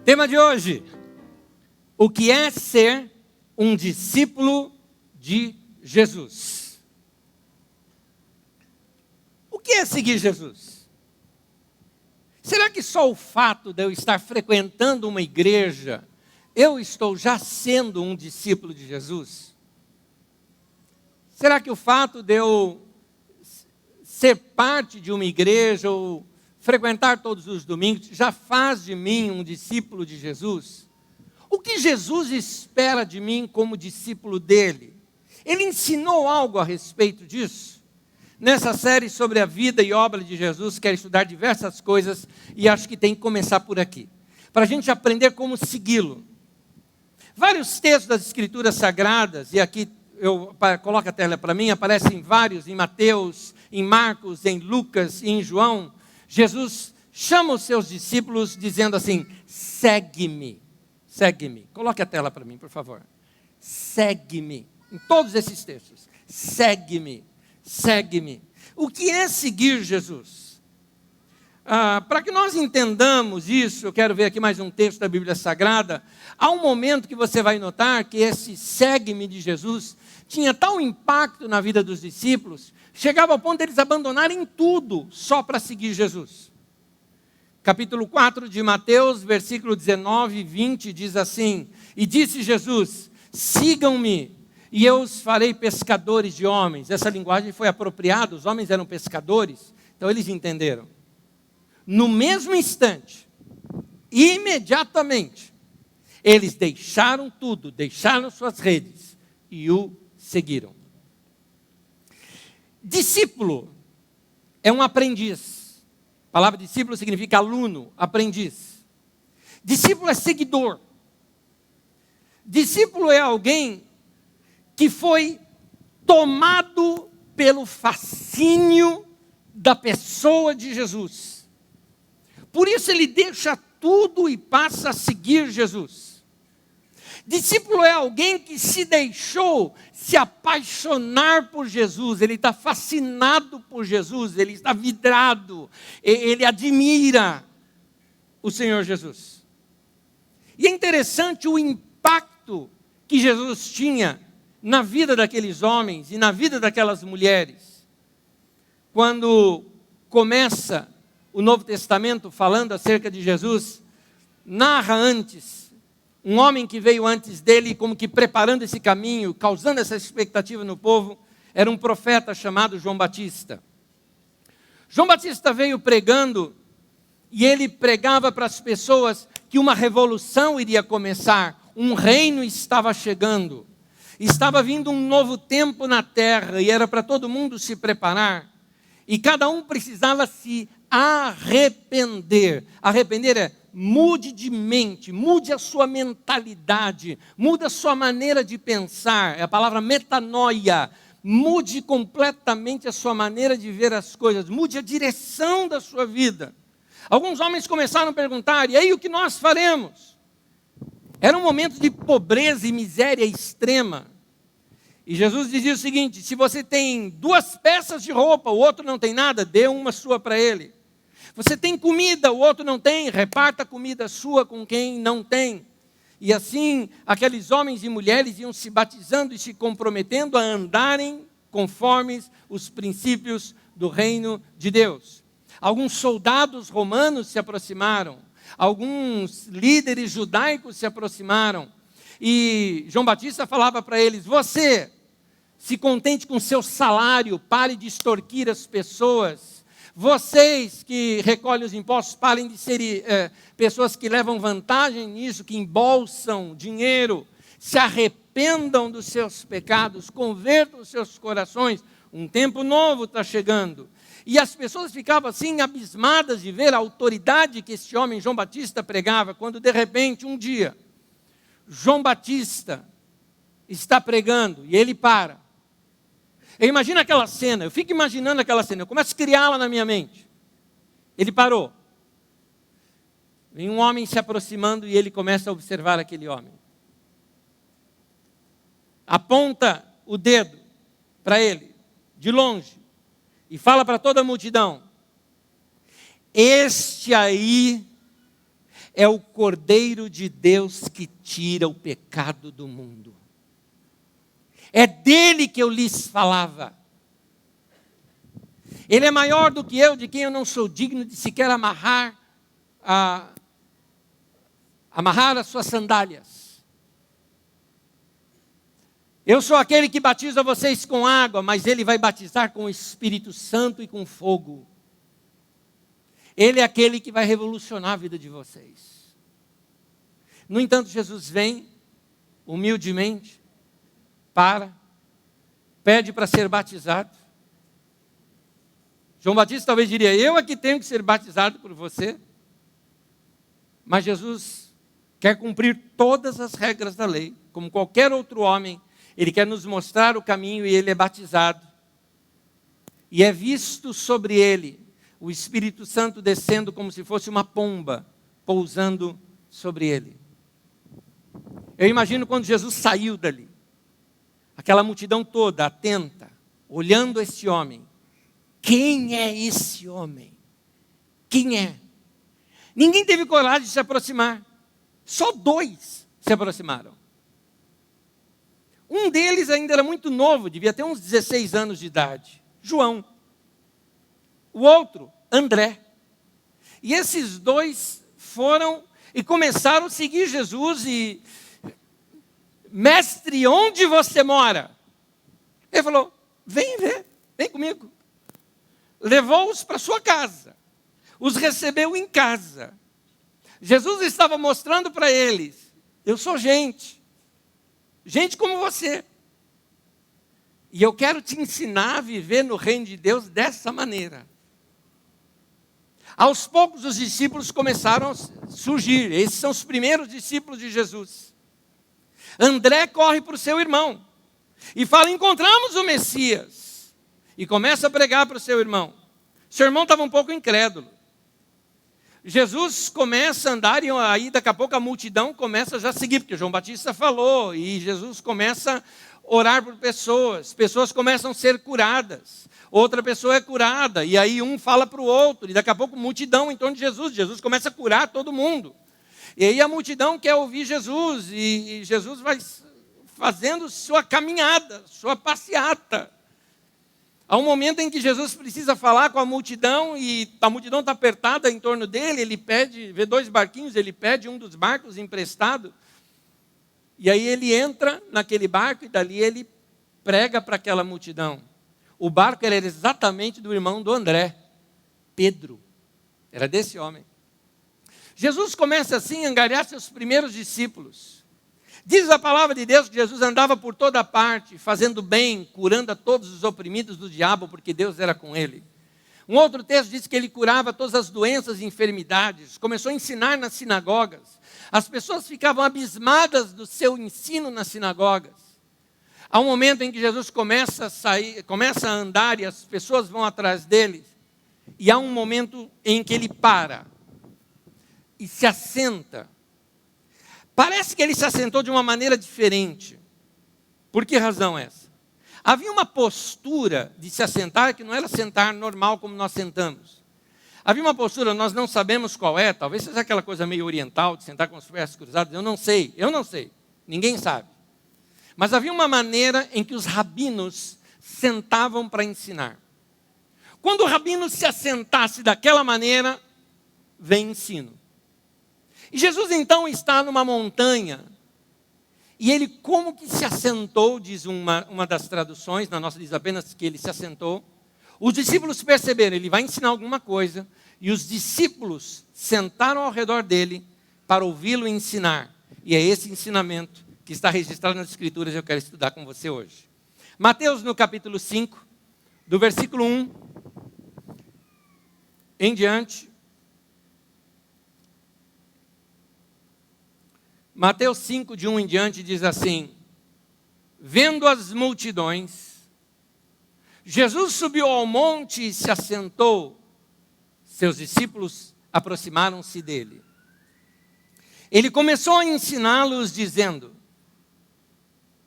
Tema de hoje: o que é ser um discípulo de Jesus? O que é seguir Jesus? Será que só o fato de eu estar frequentando uma igreja, eu estou já sendo um discípulo de Jesus? Será que o fato de eu ser parte de uma igreja ou frequentar todos os domingos já faz de mim um discípulo de Jesus? O que Jesus espera de mim como discípulo dele? Ele ensinou algo a respeito disso? Nessa série sobre a vida e obra de Jesus, quero estudar diversas coisas e acho que tem que começar por aqui, para a gente aprender como segui-lo. Vários textos das Escrituras Sagradas, e aqui coloca a tela para mim, aparecem vários em Mateus, em Marcos, em Lucas e em João. Jesus chama os seus discípulos dizendo assim: segue-me, segue-me. Coloque a tela para mim, por favor. Segue-me. Em todos esses textos, segue-me, segue-me. O que é seguir Jesus? Para que nós entendamos isso, eu quero ver aqui mais um texto da Bíblia Sagrada. Há um momento que você vai notar que esse segue-me de Jesus tinha tal impacto na vida dos discípulos, chegava ao ponto de eles abandonarem tudo só para seguir Jesus. Capítulo 4 de Mateus, versículo 19 e 20, diz assim: e disse Jesus: sigam-me, e eu os farei pescadores de homens. Essa linguagem foi apropriada, os homens eram pescadores, então eles entenderam. No mesmo instante, imediatamente, eles deixaram tudo, deixaram suas redes e o seguiram. Discípulo é um aprendiz. A palavra discípulo significa aluno, aprendiz. Discípulo é seguidor. Discípulo é alguém que foi tomado pelo fascínio da pessoa de Jesus. Por isso ele deixa tudo e passa a seguir Jesus. Discípulo é alguém que se deixou se apaixonar por Jesus. Ele está fascinado por Jesus, ele está vidrado, ele admira o Senhor Jesus. E é interessante o impacto que Jesus tinha na vida daqueles homens e na vida daquelas mulheres. Quando começa o Novo Testamento falando acerca de Jesus, narra antes, um homem que veio antes dele, como que preparando esse caminho, causando essa expectativa no povo, era um profeta chamado João Batista. João Batista veio pregando, e ele pregava para as pessoas que uma revolução iria começar, um reino estava chegando, estava vindo um novo tempo na terra, e era para todo mundo se preparar, e cada um precisava se arrepender. Arrepender é: mude de mente, mude a sua mentalidade, mude a sua maneira de pensar. É a palavra metanoia. Mude completamente a sua maneira de ver as coisas, mude a direção da sua vida. Alguns homens começaram a perguntar: e aí, o que nós faremos? Era um momento de pobreza e miséria extrema. E Jesus dizia o seguinte: se você tem 2 peças de roupa, o outro não tem nada, dê uma sua para ele. Você tem comida, o outro não tem, reparta a comida sua com quem não tem. E assim, aqueles homens e mulheres iam se batizando e se comprometendo a andarem conforme os princípios do reino de Deus. Alguns soldados romanos se aproximaram, alguns líderes judaicos se aproximaram, e João Batista falava para eles: você se contente com seu salário, pare de extorquir as pessoas. Vocês que recolhem os impostos, parem de ser pessoas que levam vantagem nisso, que embolsam dinheiro. Se arrependam dos seus pecados, convertam os seus corações. Um tempo novo está chegando. E as pessoas ficavam assim abismadas de ver a autoridade que esse homem, João Batista, pregava, quando de repente, um dia, João Batista está pregando e ele para. Eu imagino aquela cena, eu fico imaginando aquela cena, eu começo a criá-la na minha mente. Ele parou. Vem um homem se aproximando e ele começa a observar aquele homem. Aponta o dedo para ele, de longe, e fala para toda a multidão: este aí é o Cordeiro de Deus que tira o pecado do mundo. É dele que eu lhes falava. Ele é maior do que eu, de quem eu não sou digno de sequer amarrar as suas sandálias. Eu sou aquele que batiza vocês com água, mas ele vai batizar com o Espírito Santo e com fogo. Ele é aquele que vai revolucionar a vida de vocês. No entanto, Jesus vem, humildemente, pede para ser batizado. João Batista talvez diria, eu é que tenho que ser batizado por você. Mas Jesus quer cumprir todas as regras da lei, como qualquer outro homem. Ele quer nos mostrar o caminho e ele é batizado. E é visto sobre ele o Espírito Santo descendo como se fosse uma pomba, pousando sobre ele. Eu imagino quando Jesus saiu dali, aquela multidão toda atenta, olhando esse homem. Quem é esse homem? Quem é? Ninguém teve coragem de se aproximar. Só 2 se aproximaram. Um deles ainda era muito novo, devia ter uns 16 anos de idade. João. O outro, André. E esses 2 foram e começaram a seguir Jesus e... Mestre, onde você mora? Ele falou, vem ver, vem comigo. Levou-os para sua casa. Os recebeu em casa. Jesus estava mostrando para eles, eu sou gente como você. E eu quero te ensinar a viver no reino de Deus dessa maneira. Aos poucos os discípulos começaram a surgir. Esses são os primeiros discípulos de Jesus. André corre para o seu irmão e fala, encontramos o Messias. E começa a pregar para o seu irmão. Seu irmão estava um pouco incrédulo. Jesus começa a andar e aí daqui a pouco a multidão começa já a seguir, porque João Batista falou, e Jesus começa a orar por pessoas. Pessoas começam a ser curadas. Outra pessoa é curada, e aí um fala para o outro, e daqui a pouco multidão em torno de Jesus. Jesus começa a curar todo mundo. E aí a multidão quer ouvir Jesus, e Jesus vai fazendo sua caminhada, sua passeata. Há um momento em que Jesus precisa falar com a multidão, e a multidão está apertada em torno dele, ele vê 2 barquinhos, ele pede um dos barcos emprestado, e aí ele entra naquele barco, e dali ele prega para aquela multidão. O barco era exatamente do irmão do André, Pedro, era desse homem. Jesus começa assim a angariar seus primeiros discípulos. Diz a palavra de Deus que Jesus andava por toda parte, fazendo bem, curando a todos os oprimidos do diabo, porque Deus era com ele. Um outro texto diz que ele curava todas as doenças e enfermidades, começou a ensinar nas sinagogas. As pessoas ficavam abismadas do seu ensino nas sinagogas. Há um momento em que Jesus começa a andar e as pessoas vão atrás dele, e há um momento em que ele para e se assenta. Parece que ele se assentou de uma maneira diferente. Por que razão essa? Havia uma postura de se assentar que não era sentar normal como nós sentamos. Havia uma postura, nós não sabemos qual é, talvez seja aquela coisa meio oriental, de sentar com os pés cruzados, eu não sei, ninguém sabe. Mas havia uma maneira em que os rabinos sentavam para ensinar. Quando o rabino se assentasse daquela maneira, vem ensino. E Jesus então está numa montanha, e ele como que se assentou, diz uma das traduções, na nossa diz apenas que ele se assentou. Os discípulos perceberam, ele vai ensinar alguma coisa, e os discípulos sentaram ao redor dele para ouvi-lo ensinar. E é esse ensinamento que está registrado nas Escrituras, eu quero estudar com você hoje. Mateus no capítulo 5, do versículo 1 em diante. Mateus 5, de 1 em diante, diz assim: vendo as multidões, Jesus subiu ao monte e se assentou. Seus discípulos aproximaram-se dele. Ele começou a ensiná-los dizendo: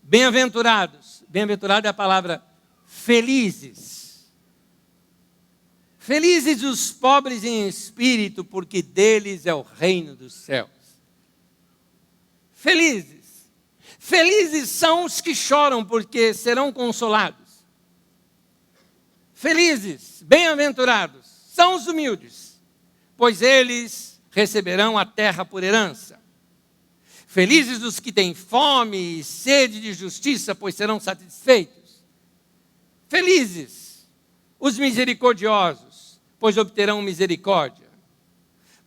bem-aventurados, bem-aventurado é a palavra felizes. Felizes os pobres em espírito, porque deles é o reino dos céus. Felizes. Felizes são os que choram, porque serão consolados. Felizes, bem-aventurados, são os humildes, pois eles receberão a terra por herança. Felizes os que têm fome e sede de justiça, pois serão satisfeitos. Felizes os misericordiosos, pois obterão misericórdia.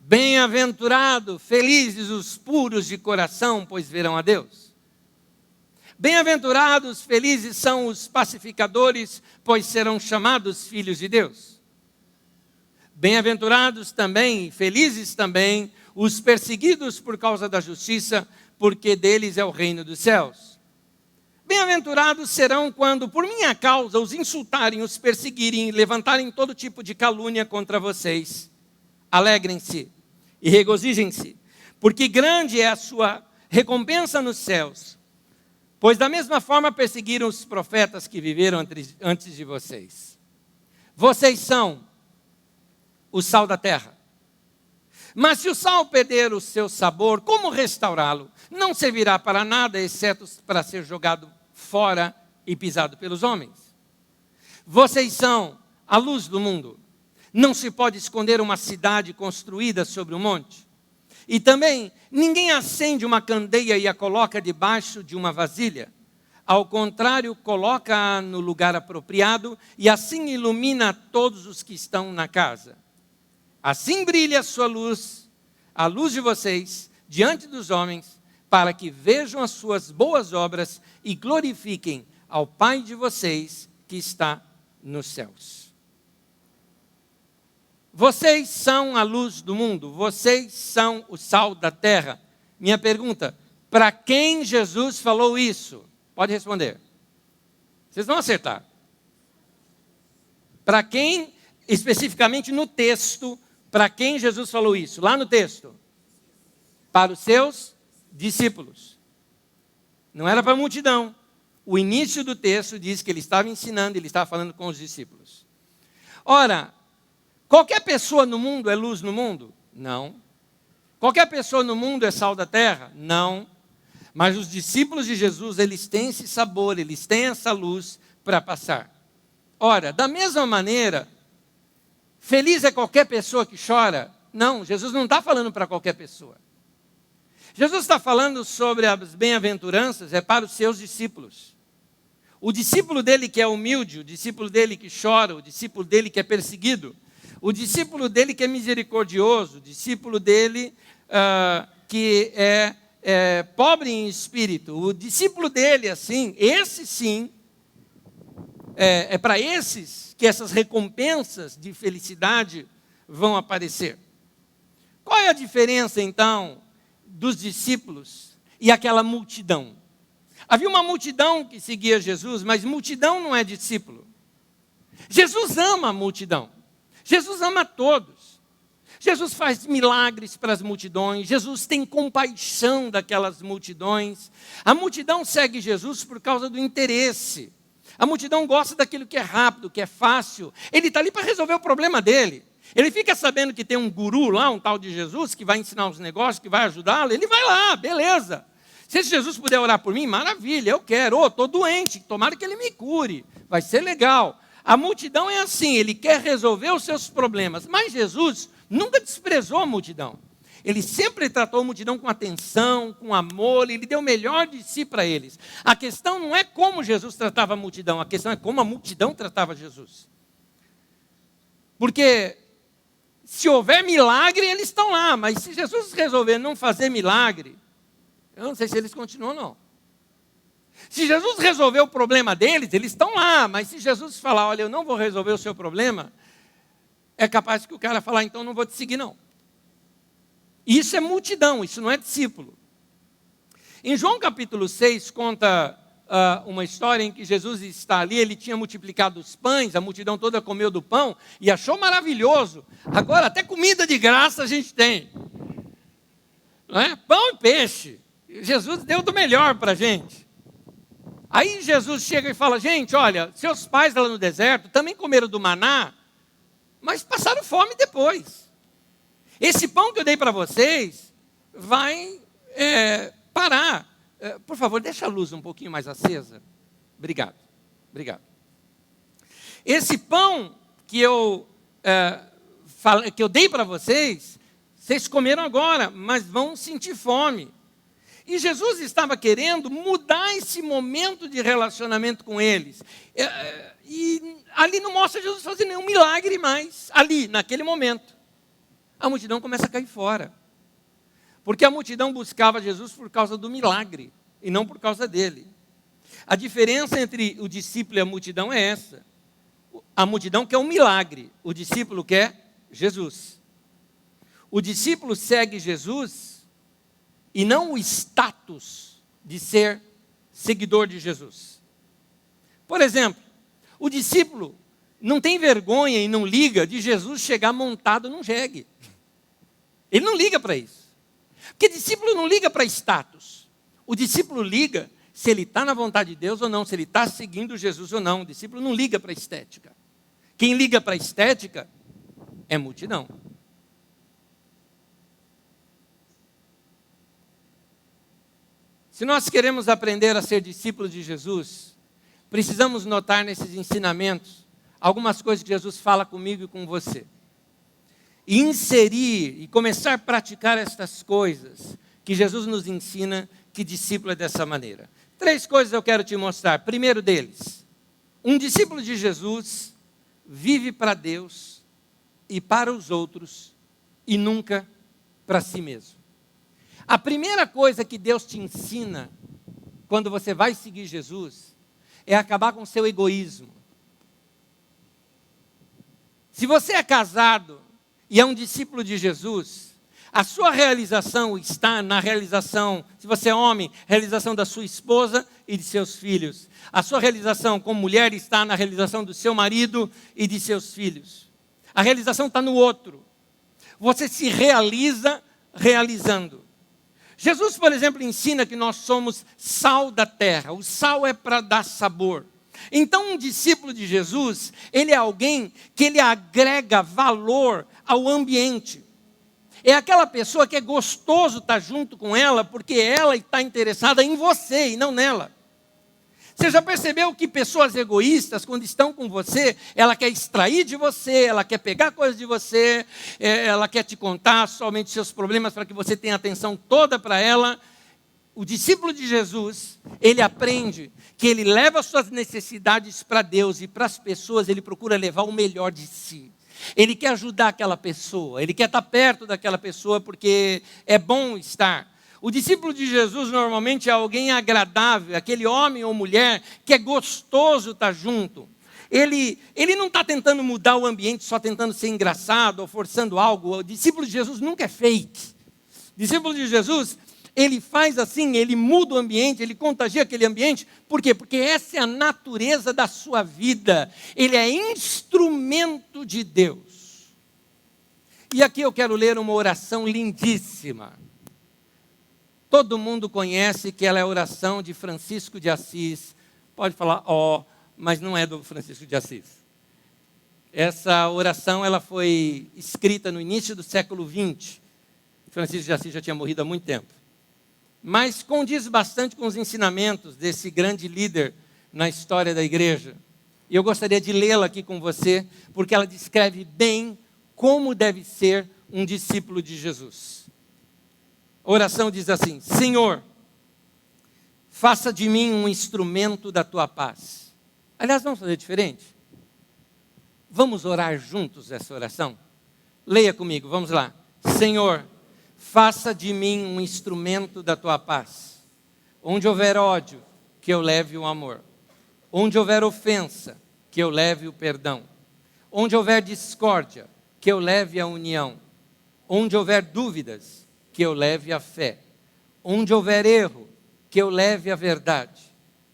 Bem-aventurado, felizes os puros de coração, pois verão a Deus. Bem-aventurados, felizes são os pacificadores, pois serão chamados filhos de Deus. Bem-aventurados também, felizes também, os perseguidos por causa da justiça, porque deles é o reino dos céus. Bem-aventurados serão quando, por minha causa, os insultarem, os perseguirem, levantarem todo tipo de calúnia contra vocês. Alegrem-se e regozijem-se, porque grande é a sua recompensa nos céus. Pois da mesma forma perseguiram os profetas que viveram antes de vocês. Vocês são o sal da terra. Mas se o sal perder o seu sabor, como restaurá-lo? Não servirá para nada, exceto para ser jogado fora e pisado pelos homens. Vocês são a luz do mundo. Não se pode esconder uma cidade construída sobre um monte. E também, ninguém acende uma candeia e a coloca debaixo de uma vasilha. Ao contrário, coloca-a no lugar apropriado e assim ilumina todos os que estão na casa. Assim brilha a luz de vocês, diante dos homens, para que vejam as suas boas obras e glorifiquem ao Pai de vocês que está nos céus. Vocês são a luz do mundo, vocês são o sal da terra. Minha pergunta, para quem Jesus falou isso? Pode responder. Vocês vão acertar. Para quem, especificamente no texto, para quem Jesus falou isso? Lá no texto. Para os seus discípulos. Não era para a multidão. O início do texto diz que ele estava ensinando, ele estava falando com os discípulos. Ora, qualquer pessoa no mundo é luz no mundo? Não. Qualquer pessoa no mundo é sal da terra? Não. Mas os discípulos de Jesus, eles têm esse sabor, eles têm essa luz para passar. Ora, da mesma maneira, feliz é qualquer pessoa que chora? Não, Jesus não está falando para qualquer pessoa. Jesus está falando sobre as bem-aventuranças, é para os seus discípulos. O discípulo dele que é humilde, o discípulo dele que chora, o discípulo dele que é perseguido, o discípulo dele que é misericordioso, o discípulo dele que é pobre em espírito, o discípulo dele, assim, esse sim, é para esses que essas recompensas de felicidade vão aparecer. Qual é a diferença, então, dos discípulos e aquela multidão? Havia uma multidão que seguia Jesus, mas multidão não é discípulo. Jesus ama a multidão. Jesus ama todos. Jesus faz milagres para as multidões. Jesus tem compaixão daquelas multidões. A multidão segue Jesus por causa do interesse. A multidão gosta daquilo que é rápido, que é fácil. Ele está ali para resolver o problema dele. Ele fica sabendo que tem um guru lá, um tal de Jesus, que vai ensinar os negócios, que vai ajudá-lo. Ele vai lá, beleza. Se esse Jesus puder orar por mim, maravilha, eu quero. Estou doente, tomara que ele me cure. Vai ser legal. A multidão é assim, ele quer resolver os seus problemas. Mas Jesus nunca desprezou a multidão. Ele sempre tratou a multidão com atenção, com amor, ele deu o melhor de si para eles. A questão não é como Jesus tratava a multidão, a questão é como a multidão tratava Jesus. Porque se houver milagre, eles estão lá, mas se Jesus resolver não fazer milagre, eu não sei se eles continuam não. Se Jesus resolver o problema deles, eles estão lá, mas se Jesus falar, olha, eu não vou resolver o seu problema, é capaz que o cara falar, então não vou te seguir não. Isso é multidão, isso não é discípulo. Em João capítulo 6, conta uma história em que Jesus está ali, ele tinha multiplicado os pães, a multidão toda comeu do pão e achou maravilhoso. Agora até comida de graça a gente tem. Não é? Pão e peixe. Jesus deu do melhor para a gente. Aí Jesus chega e fala, gente, olha, seus pais lá no deserto também comeram do maná, mas passaram fome depois. Esse pão que eu dei para vocês vai parar. Por favor, deixa a luz um pouquinho mais acesa. Obrigado. Esse pão que eu dei para vocês, vocês comeram agora, mas vão sentir fome. E Jesus estava querendo mudar esse momento de relacionamento com eles. E ali não mostra Jesus fazendo nenhum milagre mais. Ali, naquele momento. A multidão começa a cair fora. Porque a multidão buscava Jesus por causa do milagre, e não por causa dele. A diferença entre o discípulo e a multidão é essa. A multidão quer um milagre, o discípulo quer Jesus. O discípulo segue Jesus e não o status de ser seguidor de Jesus. Por exemplo, o discípulo não tem vergonha e não liga de Jesus chegar montado num jegue. Ele não liga para isso. Porque discípulo não liga para status. O discípulo liga se ele está na vontade de Deus ou não, se ele está seguindo Jesus ou não. O discípulo não liga para a estética. Quem liga para a estética é multidão. Se nós queremos aprender a ser discípulos de Jesus, precisamos notar nesses ensinamentos algumas coisas que Jesus fala comigo e com você. E inserir e começar a praticar estas coisas que Jesus nos ensina que discípulo é dessa maneira. 3 coisas eu quero te mostrar. Primeiro deles, um discípulo de Jesus vive para Deus e para os outros e nunca para si mesmo. A primeira coisa que Deus te ensina quando você vai seguir Jesus é acabar com o seu egoísmo. Se você é casado e é um discípulo de Jesus, a sua realização está na realização, se você é homem, realização da sua esposa e de seus filhos. A sua realização como mulher está na realização do seu marido e de seus filhos. A realização está no outro. Você se realiza realizando. Jesus, por exemplo, ensina que nós somos sal da terra. O sal é para dar sabor. Então, um discípulo de Jesus, ele é alguém que ele agrega valor ao ambiente. É aquela pessoa que é gostoso estar junto com ela, porque ela está interessada em você e não nela. Você já percebeu que pessoas egoístas, quando estão com você, ela quer extrair de você, ela quer pegar coisas de você, ela quer te contar somente seus problemas para que você tenha atenção toda para ela. O discípulo de Jesus, ele aprende que ele leva suas necessidades para Deus e para as pessoas, ele procura levar o melhor de si. Ele quer ajudar aquela pessoa, ele quer estar perto daquela pessoa porque é bom estar. O discípulo de Jesus normalmente é alguém agradável, aquele homem ou mulher que é gostoso estar junto. Ele não está tentando mudar o ambiente, só tentando ser engraçado ou forçando algo. O discípulo de Jesus nunca é fake. O discípulo de Jesus, ele faz assim, ele muda o ambiente, ele contagia aquele ambiente. Por quê? Porque essa é a natureza da sua vida. Ele é instrumento de Deus. E aqui eu quero ler uma oração lindíssima. Todo mundo conhece que ela é a oração de Francisco de Assis. Pode falar, mas não é do Francisco de Assis. Essa oração ela foi escrita no início do século XX. Francisco de Assis já tinha morrido há muito tempo. Mas condiz bastante com os ensinamentos desse grande líder na história da igreja. E eu gostaria de lê-la aqui com você, porque ela descreve bem como deve ser um discípulo de Jesus. A oração diz assim: Senhor, faça de mim um instrumento da tua paz. Aliás, vamos fazer diferente? Vamos orar juntos essa oração? Leia comigo, vamos lá. Senhor, faça de mim um instrumento da tua paz. Onde houver ódio, que eu leve o amor. Onde houver ofensa, que eu leve o perdão. Onde houver discórdia, que eu leve a união. Onde houver dúvidas, que eu leve a fé. Onde houver erro, que eu leve a verdade.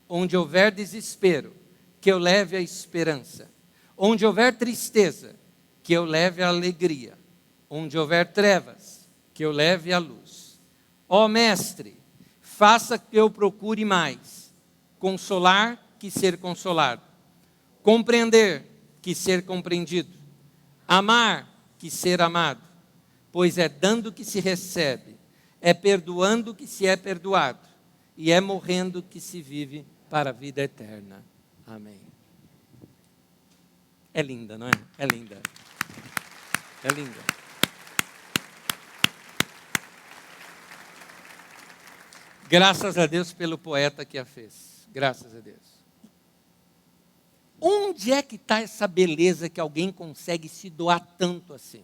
Onde houver desespero, que eu leve a esperança. Onde houver tristeza, que eu leve a alegria. Onde houver trevas, que eu leve a luz. Ó Mestre, faça que eu procure mais consolar que ser consolado, compreender que ser compreendido, Amar que ser amado, pois é dando que se recebe, é perdoando que se é perdoado, e é morrendo que se vive para a vida eterna. Amém. É linda, não é? É linda. É linda. Graças a Deus pelo poeta que a fez. Graças a Deus. Onde é que está essa beleza que alguém consegue se doar tanto assim?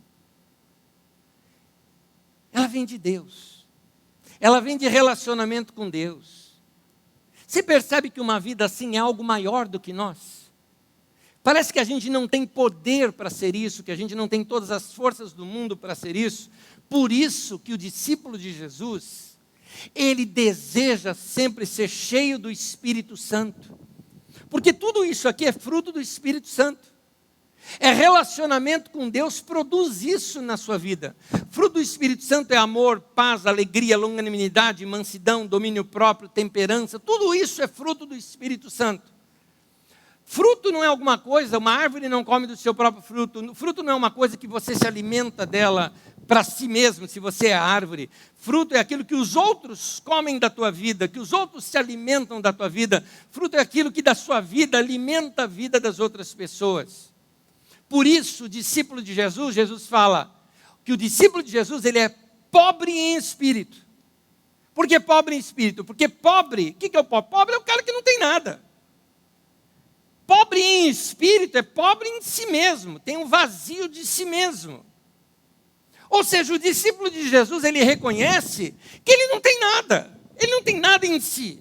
Ela vem de Deus. Ela vem de relacionamento com Deus. Você percebe que uma vida assim é algo maior do que nós? Parece que a gente não tem poder para ser isso, que a gente não tem todas as forças do mundo para ser isso. Por isso que o discípulo de Jesus, ele deseja sempre ser cheio do Espírito Santo. Porque tudo isso aqui é fruto do Espírito Santo. É relacionamento com Deus, produz isso na sua vida. Fruto do Espírito Santo é amor, paz, alegria, longanimidade, mansidão, domínio próprio, temperança. Tudo isso é fruto do Espírito Santo. Fruto não é alguma coisa, uma árvore não come do seu próprio fruto. Fruto não é uma coisa que você se alimenta dela para si mesmo, se você é a árvore. Fruto é aquilo que os outros comem da tua vida, que os outros se alimentam da tua vida. Fruto é aquilo que da sua vida alimenta a vida das outras pessoas. Por isso, o discípulo de Jesus, Jesus fala que o discípulo de Jesus, ele é pobre em espírito. Por que pobre em espírito? Porque pobre, o que é o pobre? Pobre é o cara que não tem nada. Pobre em espírito é pobre em si mesmo, tem um vazio de si mesmo. Ou seja, o discípulo de Jesus, ele reconhece que ele não tem nada em si.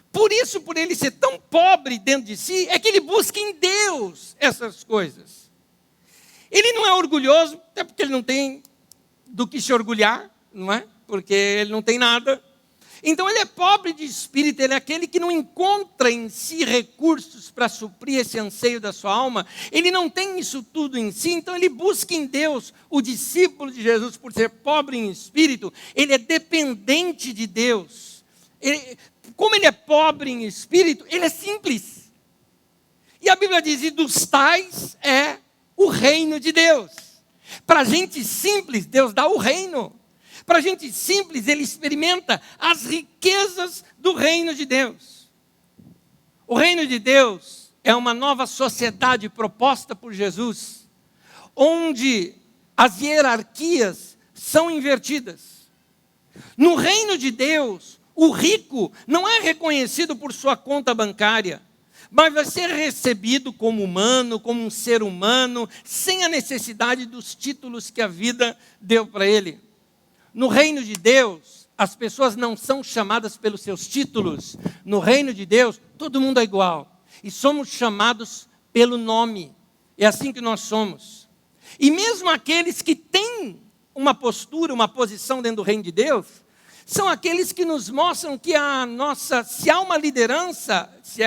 Por isso, por ele ser tão pobre dentro de si, é que ele busca em Deus essas coisas. Ele não é orgulhoso, até porque ele não tem do que se orgulhar, não é? Porque ele não tem nada. Então ele é pobre de espírito, ele é aquele que não encontra em si recursos para suprir esse anseio da sua alma. Ele não tem isso tudo em si, então ele busca em Deus. O discípulo de Jesus, por ser pobre em espírito, ele é dependente de Deus. Como ele é pobre em espírito, ele é simples. E a Bíblia diz, e dos tais é o reino de Deus. Para gente simples, Deus dá o reino. Para gente simples, ele experimenta as riquezas do reino de Deus. O reino de Deus é uma nova sociedade proposta por Jesus, onde as hierarquias são invertidas. No reino de Deus, o rico não é reconhecido por sua conta bancária, mas vai ser recebido como humano, como um ser humano, sem a necessidade dos títulos que a vida deu para ele. No reino de Deus, as pessoas não são chamadas pelos seus títulos. No reino de Deus, todo mundo é igual. E somos chamados pelo nome. É assim que nós somos. E mesmo aqueles que têm uma postura, uma posição dentro do reino de Deus, são aqueles que nos mostram que se há uma liderança, se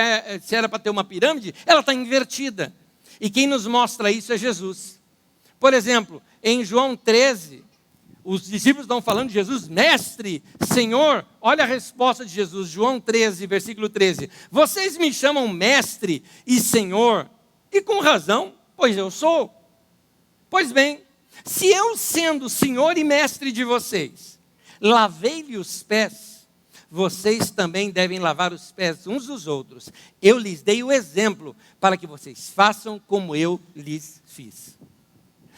era para ter uma pirâmide, ela está invertida. E quem nos mostra isso é Jesus. Por exemplo, em João 13, os discípulos estão falando de Jesus, mestre, Senhor. Olha a resposta de Jesus, João 13, versículo 13. Vocês me chamam mestre e Senhor, e com razão, pois eu sou. Pois bem, se eu sendo Senhor e mestre de vocês, lavei-lhe os pés, vocês também devem lavar os pés uns dos outros. Eu lhes dei o exemplo para que vocês façam como eu lhes fiz.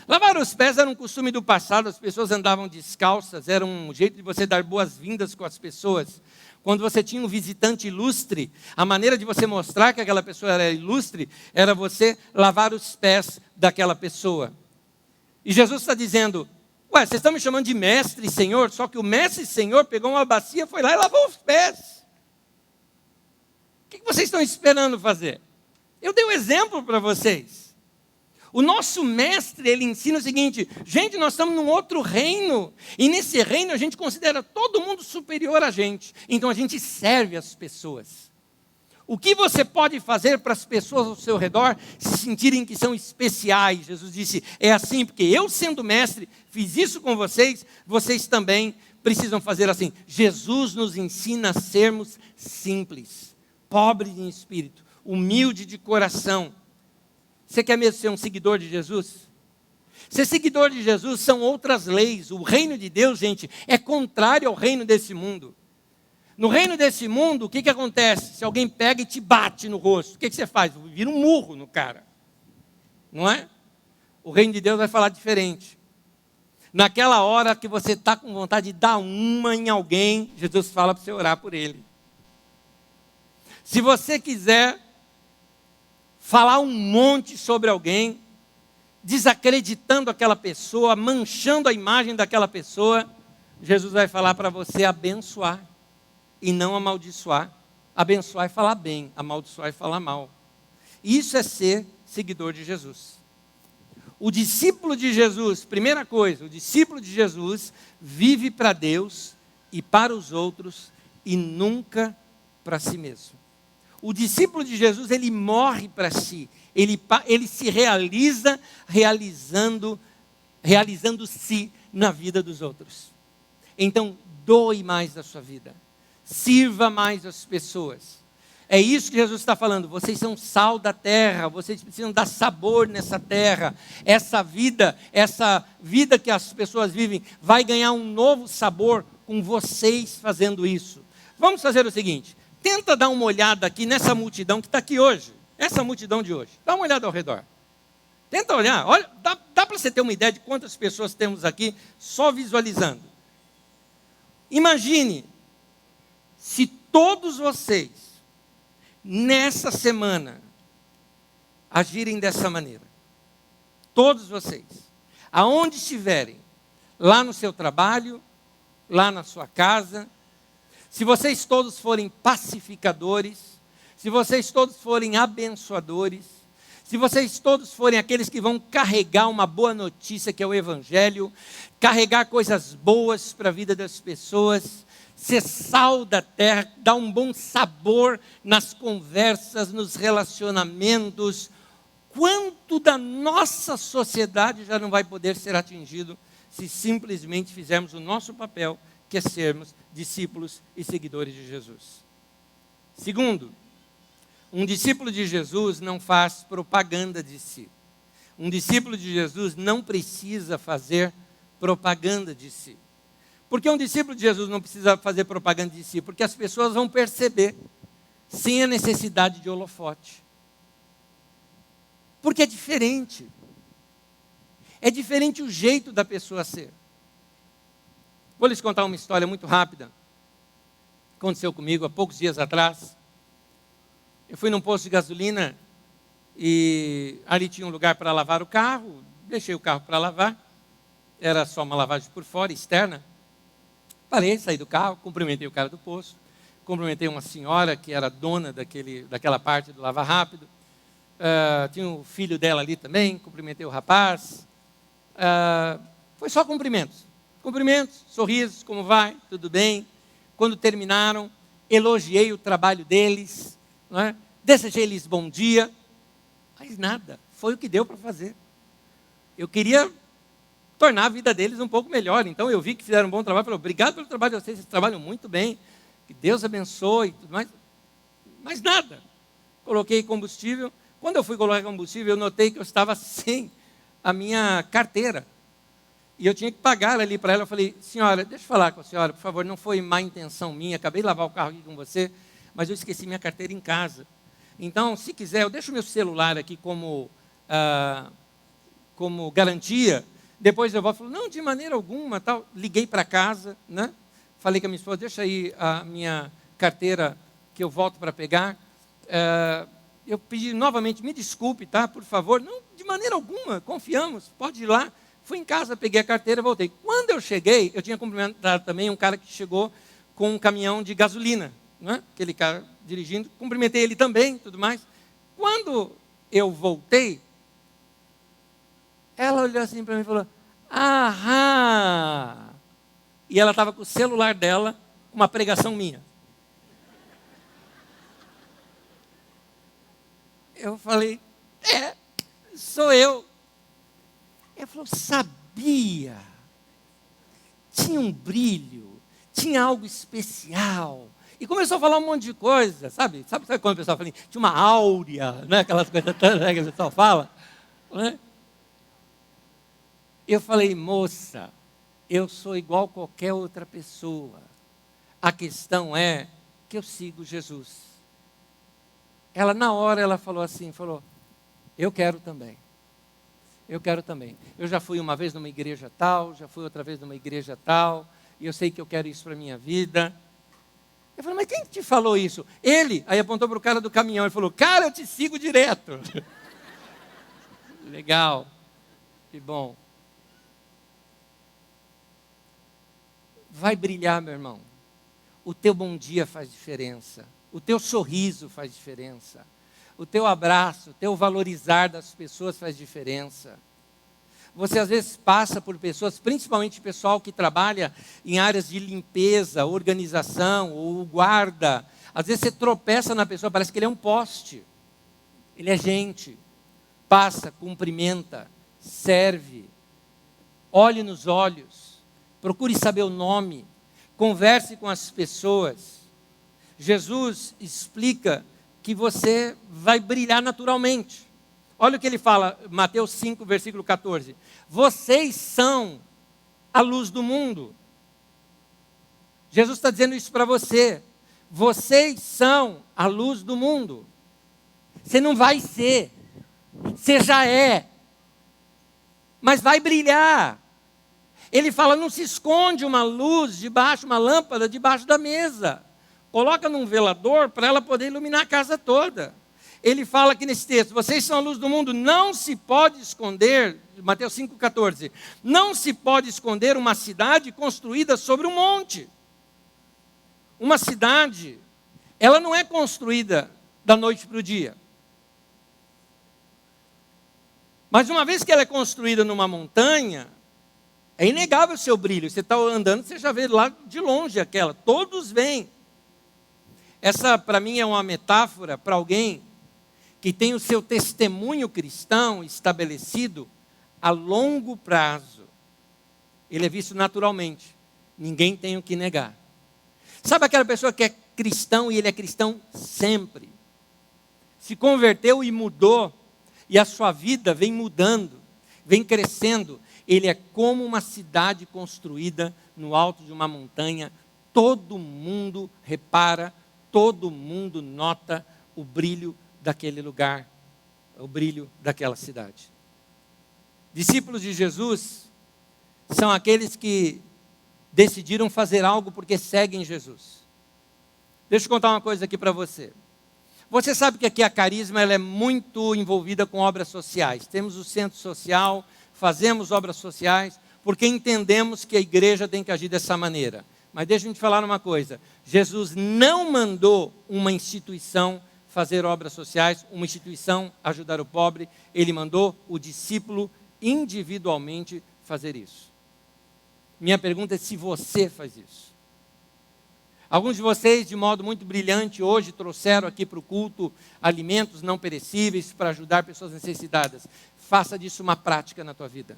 Lavar os pés era um costume do passado, as pessoas andavam descalças, era um jeito de você dar boas-vindas com as pessoas. Quando você tinha um visitante ilustre, a maneira de você mostrar que aquela pessoa era ilustre, era você lavar os pés daquela pessoa. E Jesus está dizendo, vocês estão me chamando de mestre e senhor, só que o mestre e senhor pegou uma bacia, foi lá e lavou os pés. O que vocês estão esperando fazer? Eu dei um exemplo para vocês. O nosso mestre, ele ensina o seguinte, gente, nós estamos num outro reino, e nesse reino a gente considera todo mundo superior a gente, então a gente serve as pessoas. O que você pode fazer para as pessoas ao seu redor se sentirem que são especiais? Jesus disse, é assim, porque eu sendo mestre, fiz isso com vocês, vocês também precisam fazer assim. Jesus nos ensina a sermos simples, pobres em espírito, humilde de coração. Você quer mesmo ser um seguidor de Jesus? Ser seguidor de Jesus são outras leis. O reino de Deus, gente, é contrário ao reino desse mundo. No reino desse mundo, o que acontece? Se alguém pega e te bate no rosto, o que você faz? Vira um murro no cara. Não é? O reino de Deus vai falar diferente. Naquela hora que você está com vontade de dar uma em alguém, Jesus fala para você orar por ele. Se você quiser falar um monte sobre alguém, desacreditando aquela pessoa, manchando a imagem daquela pessoa, Jesus vai falar para você abençoar e não amaldiçoar. Abençoar é falar bem, amaldiçoar é falar mal. Isso é ser seguidor de Jesus. O discípulo de Jesus, primeira coisa, o discípulo de Jesus vive para Deus e para os outros e nunca para si mesmo. O discípulo de Jesus, ele morre para si, ele se realiza realizando-se na vida dos outros. Então, doe mais da sua vida, sirva mais as pessoas. É isso que Jesus está falando. Vocês são sal da terra, vocês precisam dar sabor nessa terra. Essa vida que as pessoas vivem, vai ganhar um novo sabor com vocês fazendo isso. Vamos fazer o seguinte, tenta dar uma olhada aqui nessa multidão que está aqui hoje. Essa multidão de hoje. Dá uma olhada ao redor. Tenta olhar. Olha, dá para você ter uma ideia de quantas pessoas temos aqui só visualizando. Imagine se todos vocês, nessa semana, agirem dessa maneira. Todos vocês. Aonde estiverem. Lá no seu trabalho, lá na sua casa. Se vocês todos forem pacificadores, se vocês todos forem abençoadores, se vocês todos forem aqueles que vão carregar uma boa notícia que é o Evangelho, carregar coisas boas para a vida das pessoas, ser sal da terra, dar um bom sabor nas conversas, nos relacionamentos, quanto da nossa sociedade já não vai poder ser atingido se simplesmente fizermos o nosso papel, que é sermos discípulos e seguidores de Jesus. Segundo, um discípulo de Jesus não faz propaganda de si. Um discípulo de Jesus não precisa fazer propaganda de si. Por que um discípulo de Jesus não precisa fazer propaganda de si? Porque as pessoas vão perceber, sem a necessidade de holofote. Porque é diferente. É diferente o jeito da pessoa ser. Vou lhes contar uma história muito rápida. Aconteceu comigo há poucos dias atrás. Eu fui num posto de gasolina e ali tinha um lugar para lavar o carro. Deixei o carro para lavar. Era só uma lavagem por fora, externa. Parei, saí do carro, cumprimentei o cara do posto. Cumprimentei uma senhora que era dona daquela parte do Lava Rápido. Tinha o filho dela ali também, cumprimentei o rapaz. Foi só cumprimentos. Cumprimentos, sorrisos, como vai? Tudo bem? Quando terminaram, elogiei o trabalho deles, não é? Desejei-lhes bom dia, mas nada, foi o que deu para fazer. Eu queria tornar a vida deles um pouco melhor, então eu vi que fizeram um bom trabalho, falei, obrigado pelo trabalho de vocês trabalham muito bem, que Deus abençoe e tudo mais, mas nada. Coloquei combustível, quando eu fui colocar combustível, eu notei que eu estava sem a minha carteira, e eu tinha que pagar ali para ela. Eu falei, senhora, deixa eu falar com a senhora, por favor, não foi má intenção minha, acabei de lavar o carro aqui com você, mas eu esqueci minha carteira em casa. Então, se quiser, eu deixo meu celular aqui como garantia, depois eu volto. Não, de maneira alguma, tal. Liguei para casa, né? Falei com a minha esposa, deixa aí a minha carteira que eu volto para pegar. Eu pedi novamente, me desculpe, tá? Por favor. Não, de maneira alguma, confiamos, pode ir lá. Fui em casa, peguei a carteira e voltei. Quando eu cheguei, eu tinha cumprimentado também um cara que chegou com um caminhão de gasolina, né? Aquele cara dirigindo, cumprimentei ele também, tudo mais. Quando eu voltei, ela olhou assim para mim e falou, aham. E ela estava com o celular dela, uma pregação minha. Eu falei, sou eu. Ela falou, sabia, tinha um brilho, tinha algo especial. E começou a falar um monte de coisa, sabe? Sabe quando o pessoal fala, tinha uma áurea, né? Aquelas coisas todas que o pessoal fala, né? Eu falei, moça, eu sou igual qualquer outra pessoa. A questão é que eu sigo Jesus. Ela, na hora, ela falou assim, eu quero também. Eu quero também. Eu já fui uma vez numa igreja tal, já fui outra vez numa igreja tal, e eu sei que eu quero isso para a minha vida. Eu falei, mas quem te falou isso? Ele. Aí apontou para o cara do caminhão e falou, cara, eu te sigo direto. Legal. Que bom. Vai brilhar, meu irmão. O teu bom dia faz diferença. O teu sorriso faz diferença. O teu abraço, o teu valorizar das pessoas faz diferença. Você às vezes passa por pessoas, principalmente pessoal que trabalha em áreas de limpeza, organização, ou guarda. Às vezes você tropeça na pessoa, parece que ele é um poste. Ele é gente. Passa, cumprimenta, serve. Olhe nos olhos. Procure saber o nome. Converse com as pessoas. Jesus explica que você vai brilhar naturalmente. Olha o que ele fala, Mateus 5, versículo 14. Vocês são a luz do mundo. Jesus está dizendo isso para você. Vocês são a luz do mundo. Você não vai ser. Você já é. Mas vai brilhar. Ele fala, não se esconde uma luz debaixo, uma lâmpada debaixo da mesa. Coloca num velador para ela poder iluminar a casa toda. Ele fala aqui nesse texto, vocês são a luz do mundo, não se pode esconder, Mateus 5,14, não se pode esconder uma cidade construída sobre um monte. Uma cidade, ela não é construída da noite para o dia. Mas uma vez que ela é construída numa montanha, é inegável o seu brilho. Você está andando, você já vê lá de longe aquela, todos vêm. Essa, para mim, é uma metáfora para alguém que tem o seu testemunho cristão estabelecido a longo prazo. Ele é visto naturalmente. Ninguém tem o que negar. Sabe aquela pessoa que é cristão e ele é cristão sempre? Se converteu e mudou, e a sua vida vem mudando, vem crescendo. Ele é como uma cidade construída no alto de uma montanha. Todo mundo repara, todo mundo nota o brilho daquele lugar, o brilho daquela cidade. Discípulos de Jesus são aqueles que decidiram fazer algo porque seguem Jesus. Deixa eu contar uma coisa aqui para você. Você sabe que aqui a Carisma ela é muito envolvida com obras sociais. Temos o centro social, fazemos obras sociais, porque entendemos que a igreja tem que agir dessa maneira. Mas deixa eu te falar uma coisa. Jesus não mandou uma instituição fazer obras sociais, uma instituição ajudar o pobre. Ele mandou o discípulo individualmente fazer isso. Minha pergunta é se você faz isso. Alguns de vocês, de modo muito brilhante, hoje trouxeram aqui para o culto alimentos não perecíveis para ajudar pessoas necessitadas. Faça disso uma prática na tua vida.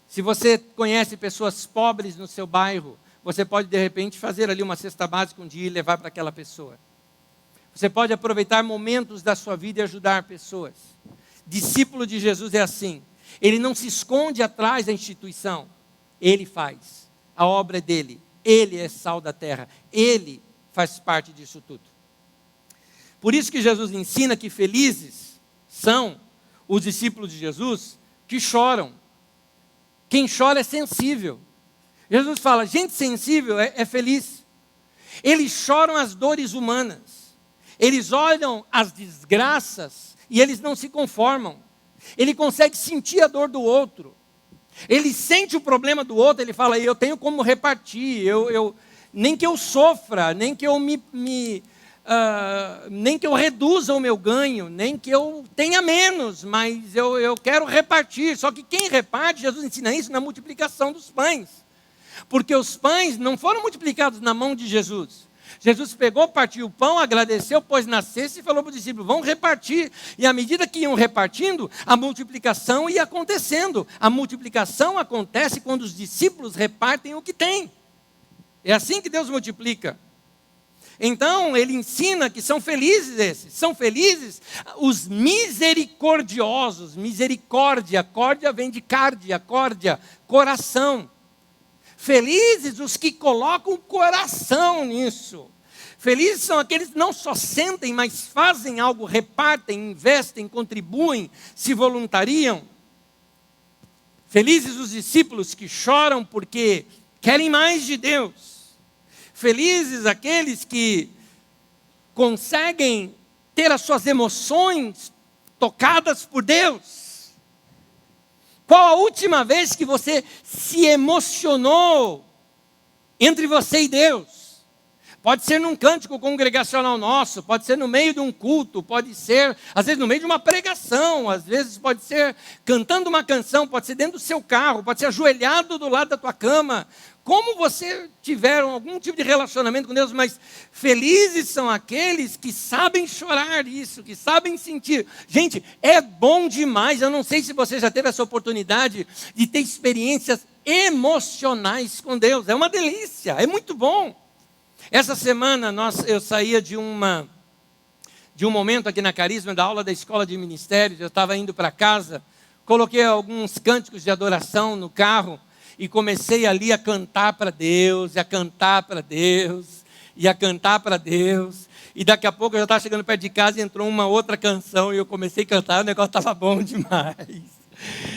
Se você conhece pessoas pobres no seu bairro, você pode de repente fazer ali uma cesta básica um dia e levar para aquela pessoa. Você pode aproveitar momentos da sua vida e ajudar pessoas. Discípulo de Jesus é assim. Ele não se esconde atrás da instituição. Ele faz. A obra é dele. Ele é sal da terra. Ele faz parte disso tudo. Por isso que Jesus ensina que felizes são os discípulos de Jesus que choram. Quem chora é sensível. Jesus fala, gente sensível é feliz. Eles choram as dores humanas. Eles olham as desgraças e eles não se conformam. Ele consegue sentir a dor do outro. Ele sente o problema do outro, ele fala, eu tenho como repartir, nem que eu sofra, nem que eu nem que eu reduza o meu ganho, nem que eu tenha menos, mas eu quero repartir. Só que quem reparte, Jesus ensina isso na multiplicação dos pães. Porque os pães não foram multiplicados na mão de Jesus. Jesus pegou, partiu o pão, agradeceu, pôs na cesta e falou para os discípulos, vão repartir. E à medida que iam repartindo, a multiplicação ia acontecendo. A multiplicação acontece quando os discípulos repartem o que têm. É assim que Deus multiplica. Então, ele ensina que são felizes esses. São felizes os misericordiosos. Misericórdia. Córdia vem de cardia. Córdia, coração. Felizes os que colocam o coração nisso. Felizes são aqueles que não só sentem, mas fazem algo, repartem, investem, contribuem, se voluntariam. Felizes os discípulos que choram porque querem mais de Deus. Felizes aqueles que conseguem ter as suas emoções tocadas por Deus. Qual a última vez que você se emocionou entre você e Deus? Pode ser num cântico congregacional nosso, pode ser no meio de um culto, pode ser, às vezes, no meio de uma pregação, às vezes pode ser cantando uma canção, pode ser dentro do seu carro, pode ser ajoelhado do lado da tua cama. Como você tiver algum tipo de relacionamento com Deus, mas felizes são aqueles que sabem chorar isso, que sabem sentir. Gente, é bom demais. Eu não sei se você já teve essa oportunidade de ter experiências emocionais com Deus. É uma delícia, é muito bom. Essa semana eu saía de um momento aqui na Carisma, da aula da escola de ministérios. Eu estava indo para casa, coloquei alguns cânticos de adoração no carro, e comecei ali a cantar para Deus, e a cantar para Deus, e a cantar para Deus. E daqui a pouco eu já estava chegando perto de casa e entrou uma outra canção, e eu comecei a cantar, o negócio estava bom demais.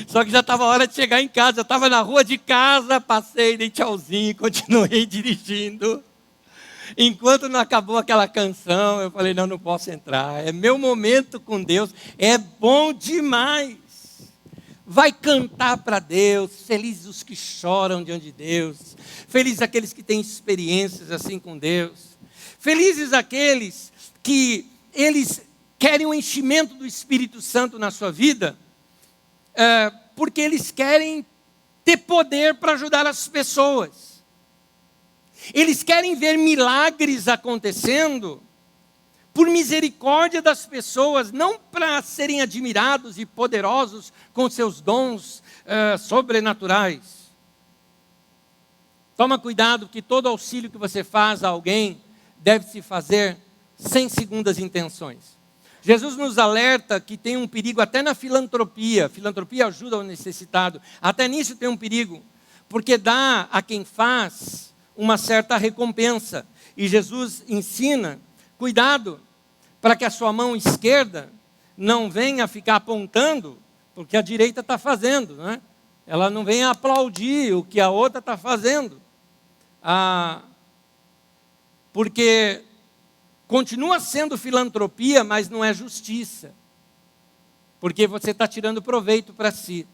Só que já estava a hora de chegar em casa, eu estava na rua de casa, passei, dei tchauzinho, continuei dirigindo. Enquanto não acabou aquela canção, eu falei, não posso entrar, é meu momento com Deus, é bom demais. Vai cantar para Deus, felizes os que choram diante de Deus, felizes aqueles que têm experiências assim com Deus, felizes aqueles que eles querem o enchimento do Espírito Santo na sua vida, porque eles querem ter poder para ajudar as pessoas, eles querem ver milagres acontecendo, por misericórdia das pessoas, não para serem admirados e poderosos com seus dons sobrenaturais. Toma cuidado que todo auxílio que você faz a alguém deve se fazer sem segundas intenções. Jesus nos alerta que tem um perigo até na filantropia. Filantropia ajuda ao necessitado. Até nisso tem um perigo, porque dá a quem faz uma certa recompensa. E Jesus ensina, cuidado, para que a sua mão esquerda não venha ficar apontando, porque a direita está fazendo, né? Ela não venha aplaudir o que a outra está fazendo. Porque continua sendo filantropia, mas não é justiça. Porque você está tirando proveito para si.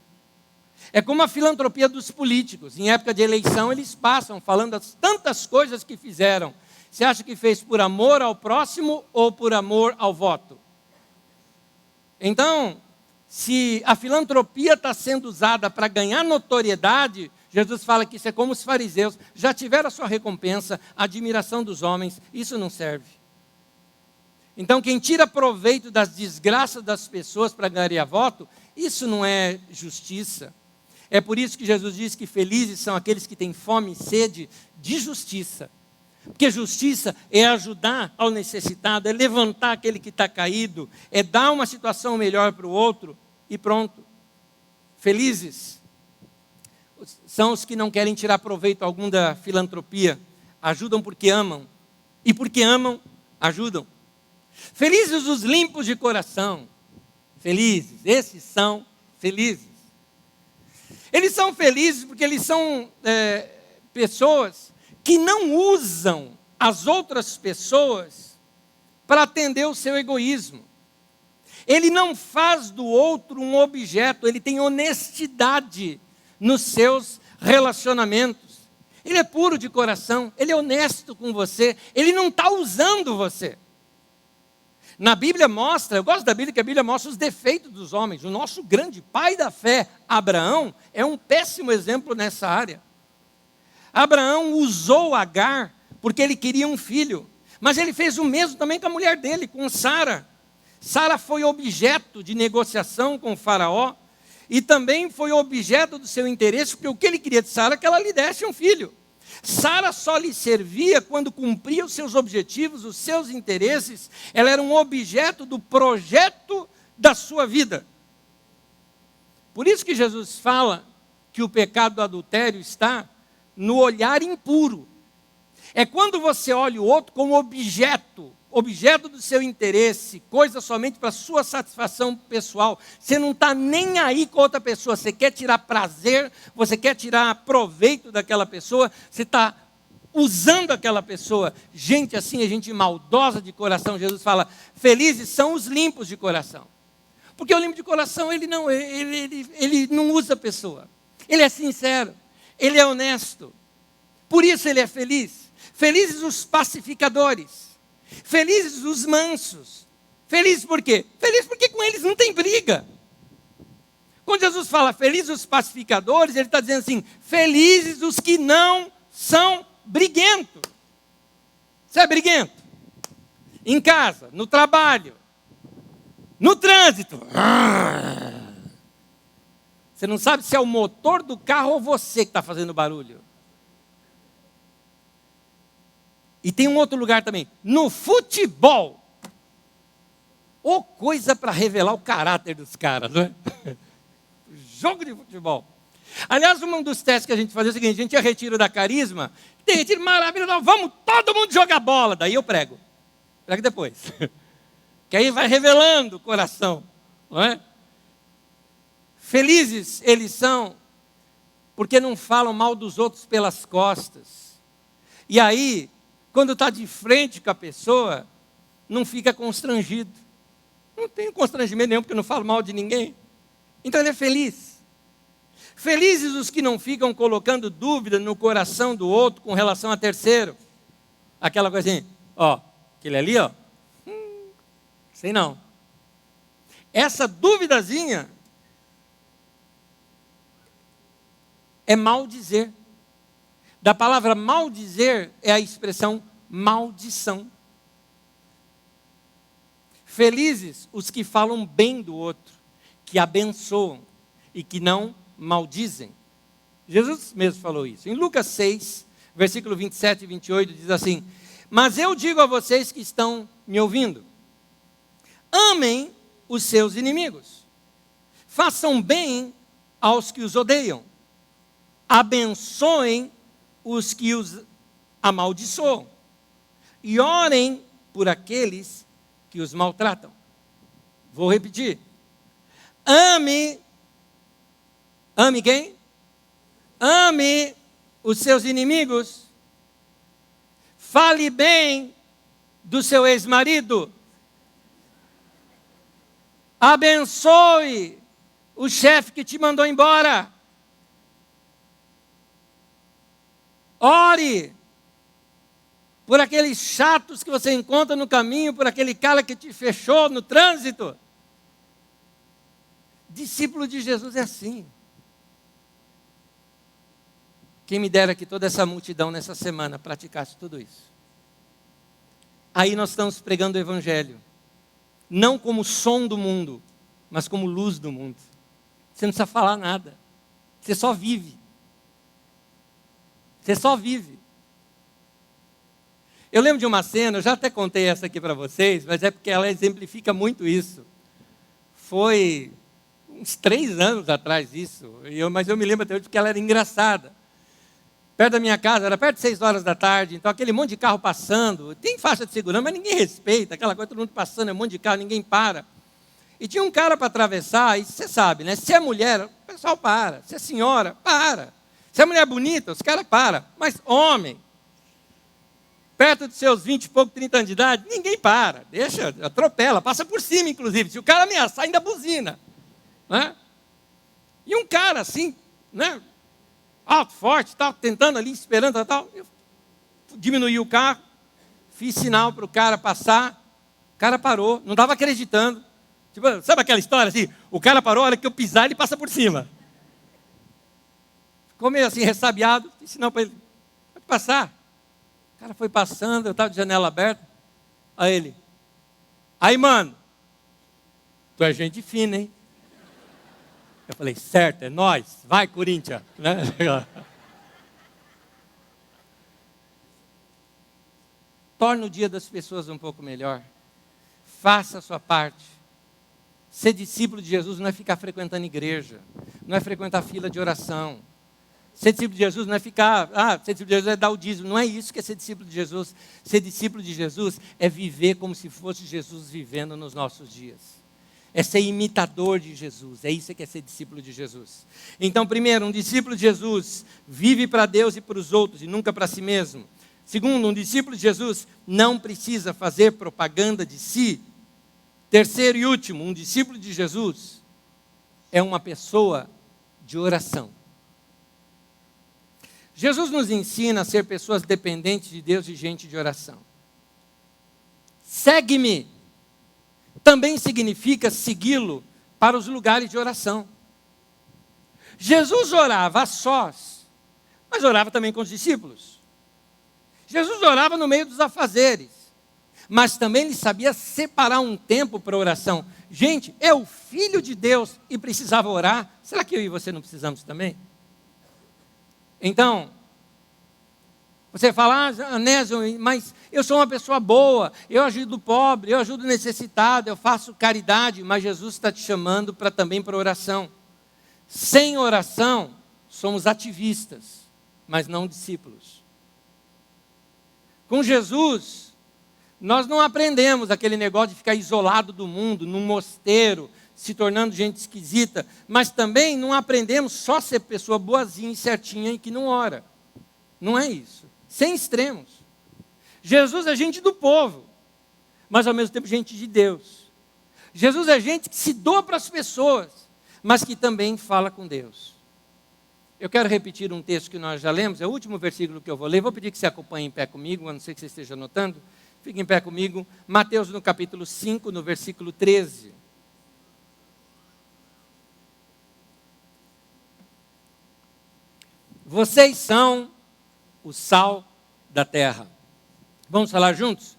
É como a filantropia dos políticos. Em época de eleição, eles passam falando as tantas coisas que fizeram. Você acha que fez por amor ao próximo ou por amor ao voto? Então, se a filantropia está sendo usada para ganhar notoriedade, Jesus fala que isso é como os fariseus, já tiveram a sua recompensa, a admiração dos homens, isso não serve. Então, quem tira proveito das desgraças das pessoas para ganhar voto, isso não é justiça. É por isso que Jesus diz que felizes são aqueles que têm fome e sede de justiça. Porque justiça é ajudar ao necessitado, é levantar aquele que está caído, é dar uma situação melhor para o outro e pronto. Felizes são os que não querem tirar proveito algum da filantropia, ajudam porque amam, e porque amam, ajudam. Felizes os limpos de coração, felizes, esses são felizes. Eles são felizes porque eles são pessoas que não usam as outras pessoas para atender o seu egoísmo. Ele não faz do outro um objeto, ele tem honestidade nos seus relacionamentos. Ele é puro de coração, ele é honesto com você, ele não está usando você. Na Bíblia mostra, eu gosto da Bíblia, que a Bíblia mostra os defeitos dos homens. O nosso grande pai da fé, Abraão, é um péssimo exemplo nessa área. Abraão usou Agar porque ele queria um filho, mas ele fez o mesmo também com a mulher dele, com Sara. Sara foi objeto de negociação com o faraó e também foi objeto do seu interesse, porque o que ele queria de Sara é que ela lhe desse um filho. Sara só lhe servia quando cumpria os seus objetivos, os seus interesses. Ela era um objeto do projeto da sua vida. Por isso que Jesus fala que o pecado do adultério está no olhar impuro. É quando você olha o outro como objeto do seu interesse, coisa somente para sua satisfação pessoal. Você não está nem aí com outra pessoa, você quer tirar prazer, você quer tirar proveito daquela pessoa, você está usando aquela pessoa. Gente assim é gente maldosa de coração. Jesus fala, felizes são os limpos de coração. Porque o limpo de coração, ele não usa a pessoa. Ele é sincero, ele é honesto. Por isso ele é feliz. Felizes os pacificadores. Felizes os mansos. Felizes por quê? Felizes porque com eles não tem briga. Quando Jesus fala felizes os pacificadores, ele está dizendo assim, felizes os que não são briguentos. Você é briguento? Em casa, no trabalho, no trânsito. Você não sabe se é o motor do carro ou você que está fazendo barulho. E tem um outro lugar também, no futebol. Ô coisa para revelar o caráter dos caras, não é? Jogo de futebol. Aliás, um dos testes que a gente fazia é o seguinte, a gente ia retiro da Carisma, tem retiro maravilhoso, vamos todo mundo jogar bola. Daí eu prego depois. Que aí vai revelando o coração, não é? Felizes eles são, porque não falam mal dos outros pelas costas. E aí, quando está de frente com a pessoa, não fica constrangido. Não tem constrangimento nenhum, porque não fala mal de ninguém. Então ele é feliz. Felizes os que não ficam colocando dúvida no coração do outro com relação a terceiro. Aquela coisa assim, ó, aquele ali, ó, sei não. Essa duvidazinha é maldizer. Da palavra maldizer é a expressão maldição. Felizes os que falam bem do outro, que abençoam e que não maldizem. Jesus mesmo falou isso. Em Lucas 6, versículo 27 e 28, diz assim, mas eu digo a vocês que estão me ouvindo, amem os seus inimigos, façam bem aos que os odeiam, abençoem os que os amaldiçoam, e orem por aqueles que os maltratam. Vou repetir. Ame quem? Ame os seus inimigos. Fale bem do seu ex-marido. Abençoe o chefe que te mandou embora. Ore por aqueles chatos que você encontra no caminho, por aquele cara que te fechou no trânsito. Discípulo de Jesus é assim. Quem me dera que toda essa multidão nessa semana praticasse tudo isso. Aí nós estamos pregando o Evangelho. Não como som do mundo, mas como luz do mundo. Você não precisa falar nada. Você só vive. Você só vive. Eu lembro de uma cena, eu já até contei essa aqui para vocês, mas é porque ela exemplifica muito isso. Foi uns 3 anos atrás isso, mas eu me lembro até hoje porque ela era engraçada. Perto da minha casa, era perto de 6 horas da tarde, então aquele monte de carro passando, tem faixa de segurança, mas ninguém respeita, aquela coisa, todo mundo passando, é um monte de carro, ninguém para. E tinha um cara para atravessar, e você sabe, né? Se é mulher, o pessoal para, se é senhora, para. Se é mulher bonita, os caras param, mas homem, perto de seus 20 e pouco, 30 anos de idade, ninguém para, deixa, atropela, passa por cima, inclusive, se o cara ameaçar, ainda buzina. Né? E um cara assim, né? Alto, forte, tal, tentando ali, esperando, tal. Eu diminuí o carro, fiz sinal para o cara passar, o cara parou, não estava acreditando. Tipo, sabe aquela história assim? O cara parou, a hora que eu pisar, ele passa por cima. Ficou meio assim, ressabiado, fiz sinal para ele, pode passar. O cara foi passando, eu estava de janela aberta. Aí ele, aí mano, tu é gente fina, hein? Eu falei, certo, é nós, vai Corinthians. Né? torne o dia das pessoas um pouco melhor. Faça a sua parte. Ser discípulo de Jesus não é ficar frequentando igreja, não é frequentar fila de oração. Ser discípulo de Jesus não é ficar, ser discípulo de Jesus é dar o dízimo. Não é isso que é ser discípulo de Jesus. Ser discípulo de Jesus é viver como se fosse Jesus vivendo nos nossos dias. É ser imitador de Jesus. É isso que é ser discípulo de Jesus. Então, primeiro, um discípulo de Jesus vive para Deus e para os outros e nunca para si mesmo. Segundo, um discípulo de Jesus não precisa fazer propaganda de si. Terceiro e último, um discípulo de Jesus é uma pessoa de oração. Jesus nos ensina a ser pessoas dependentes de Deus e gente de oração. Segue-me também significa segui-lo para os lugares de oração. Jesus orava a sós, mas orava também com os discípulos. Jesus orava no meio dos afazeres, mas também ele sabia separar um tempo para oração. Gente, é o Filho de Deus e precisava orar. Será que eu e você não precisamos também? Então, você fala, Anésio, mas eu sou uma pessoa boa, eu ajudo o pobre, eu ajudo o necessitado, eu faço caridade, mas Jesus está te chamando também para oração. Sem oração, somos ativistas, mas não discípulos. Com Jesus, nós não aprendemos aquele negócio de ficar isolado do mundo, num mosteiro, se tornando gente esquisita, mas também não aprendemos só a ser pessoa boazinha e certinha e que não ora. Não é isso. Sem extremos. Jesus é gente do povo, mas ao mesmo tempo gente de Deus. Jesus é gente que se doa para as pessoas, mas que também fala com Deus. Eu quero repetir um texto que nós já lemos, é o último versículo que eu vou ler. Vou pedir que você acompanhe em pé comigo, a não ser que você esteja anotando. Fique em pé comigo. Mateus no capítulo 5, no versículo 13. Vocês são o sal da terra. Vamos falar juntos?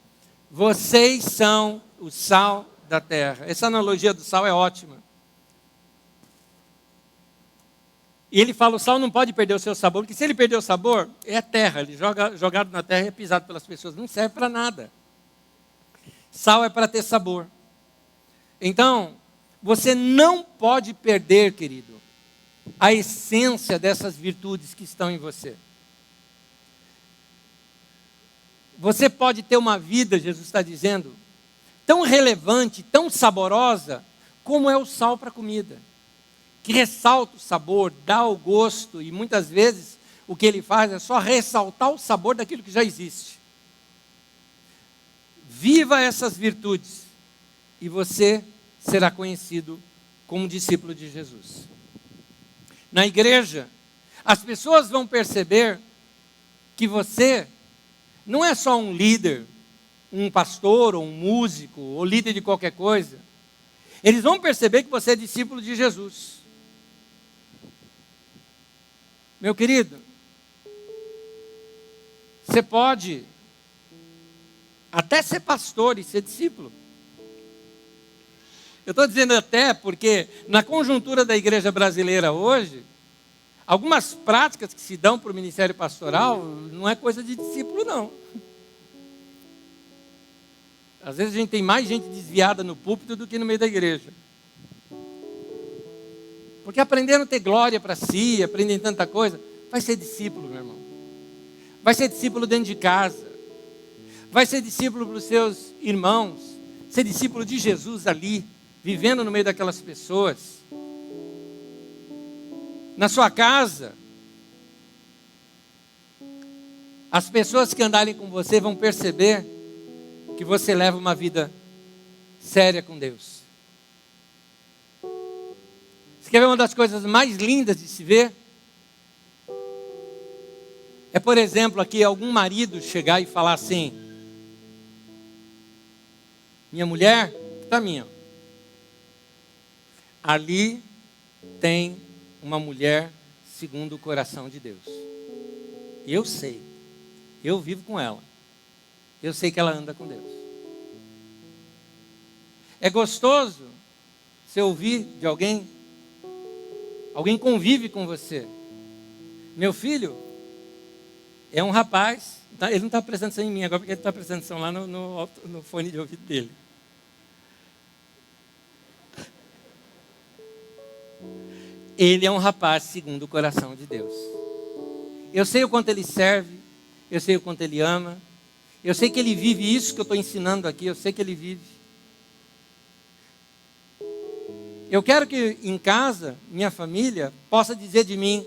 Vocês são o sal da terra. Essa analogia do sal é ótima. E ele fala, o sal não pode perder o seu sabor, porque se ele perder o sabor, é terra. Ele jogado na terra e é pisado pelas pessoas. Não serve para nada. Sal é para ter sabor. Então, você não pode perder, querido, a essência dessas virtudes que estão em você. Você pode ter uma vida, Jesus está dizendo, tão relevante, tão saborosa, como é o sal para a comida. Que ressalta o sabor, dá o gosto, e muitas vezes o que ele faz é só ressaltar o sabor daquilo que já existe. Viva essas virtudes, e você será conhecido como discípulo de Jesus. Na igreja, as pessoas vão perceber que você não é só um líder, um pastor, ou um músico, ou líder de qualquer coisa. Eles vão perceber que você é discípulo de Jesus. Meu querido, você pode até ser pastor e ser discípulo. Eu estou dizendo até porque, na conjuntura da igreja brasileira hoje, algumas práticas que se dão para o ministério pastoral não é coisa de discípulo, não. Às vezes a gente tem mais gente desviada no púlpito do que no meio da igreja. Porque aprenderam a ter glória para si, aprendem tanta coisa. Vai ser discípulo, meu irmão. Vai ser discípulo dentro de casa. Vai ser discípulo para os seus irmãos. Ser discípulo de Jesus ali, vivendo no meio daquelas pessoas. Na sua casa, as pessoas que andarem com você vão perceber que você leva uma vida séria com Deus. Você quer ver uma das coisas mais lindas de se ver? É, por exemplo, aqui algum marido chegar e falar assim: minha mulher, está minha. Ali tem uma mulher segundo o coração de Deus. Eu sei. Eu vivo com ela. Eu sei que ela anda com Deus. É gostoso você ouvir de alguém convive com você. Meu filho, é um rapaz, ele não está prestando atenção em mim agora, porque ele está prestando atenção lá no fone de ouvido dele. Ele é um rapaz segundo o coração de Deus. Eu sei o quanto ele serve, eu sei o quanto ele ama, eu sei que ele vive isso que eu estou ensinando aqui, eu sei que ele vive. Eu quero que em casa, minha família, possa dizer de mim,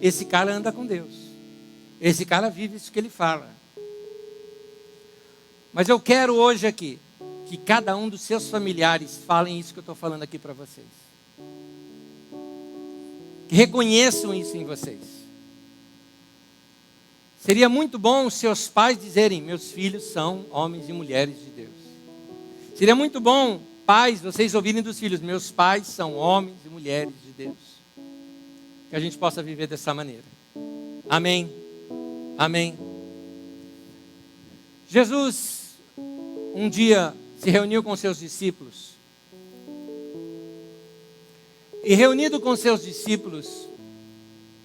esse cara anda com Deus. Esse cara vive isso que ele fala. Mas eu quero hoje aqui, que cada um dos seus familiares falem isso que eu estou falando aqui para vocês. Que reconheçam isso em vocês. Seria muito bom os seus pais dizerem, meus filhos são homens e mulheres de Deus. Seria muito bom, pais, vocês ouvirem dos filhos, meus pais são homens e mulheres de Deus. Que a gente possa viver dessa maneira. Amém. Amém. Jesus, um dia, se reuniu com seus discípulos. E reunido com seus discípulos,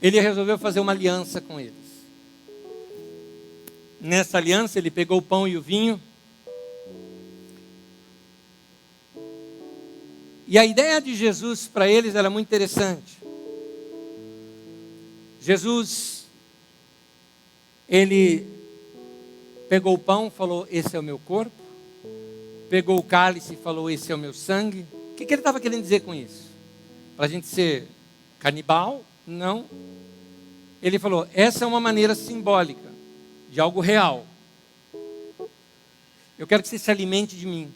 ele resolveu fazer uma aliança com eles. Nessa aliança, ele pegou o pão e o vinho. E a ideia de Jesus para eles era muito interessante. Jesus, ele pegou o pão, falou, esse é o meu corpo. Pegou o cálice e falou, esse é o meu sangue. O que ele estava querendo dizer com isso? Para a gente ser canibal? Não. Ele falou, essa é uma maneira simbólica de algo real. Eu quero que você se alimente de mim.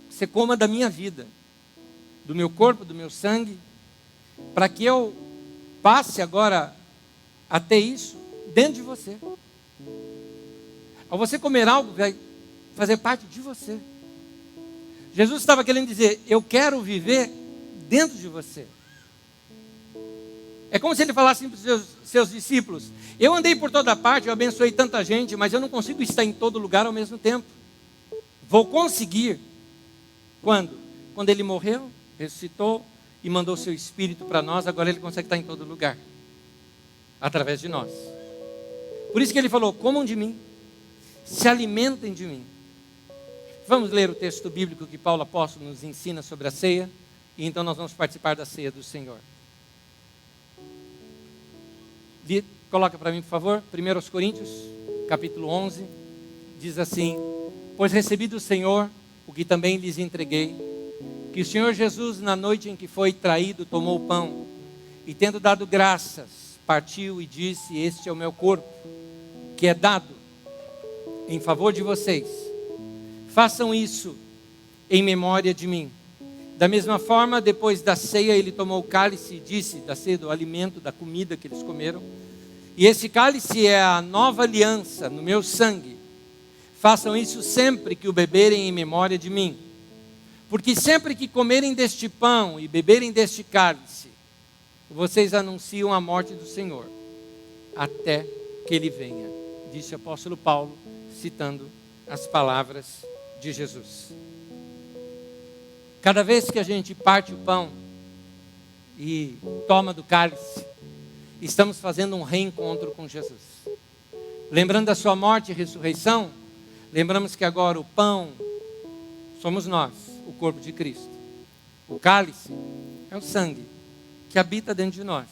Você coma da minha vida, do meu corpo, do meu sangue, para que eu passe agora a ter isso dentro de você. Ao você comer algo, vai fazer parte de você. Jesus estava querendo dizer, eu quero viver dentro de você. É como se ele falasse para os seus discípulos, eu andei por toda parte, eu abençoei tanta gente, mas eu não consigo estar em todo lugar ao mesmo tempo. Vou conseguir. Quando? Quando ele morreu, ressuscitou e mandou seu Espírito para nós, agora ele consegue estar em todo lugar. Através de nós. Por isso que ele falou, comam de mim, se alimentem de mim. Vamos ler o texto bíblico que Paulo apóstolo nos ensina sobre a ceia, e então nós vamos participar da ceia do Senhor. Coloca para mim, por favor, 1 Coríntios, capítulo 11, diz assim, pois recebi do Senhor o que também lhes entreguei, que o Senhor Jesus, na noite em que foi traído, tomou o pão, e tendo dado graças, partiu e disse, este é o meu corpo, que é dado em favor de vocês. Façam isso em memória de mim. Da mesma forma, depois da ceia, ele tomou o cálice e disse, da ceia, do alimento, da comida que eles comeram, e esse cálice é a nova aliança no meu sangue. Façam isso sempre que o beberem em memória de mim. Porque sempre que comerem deste pão e beberem deste cálice, vocês anunciam a morte do Senhor, até que Ele venha, disse o apóstolo Paulo, citando as palavras de Jesus. Cada vez que a gente parte o pão e toma do cálice, estamos fazendo um reencontro com Jesus. Lembrando da sua morte e ressurreição, lembramos que agora o pão somos nós, o corpo de Cristo. O cálice é o sangue que habita dentro de nós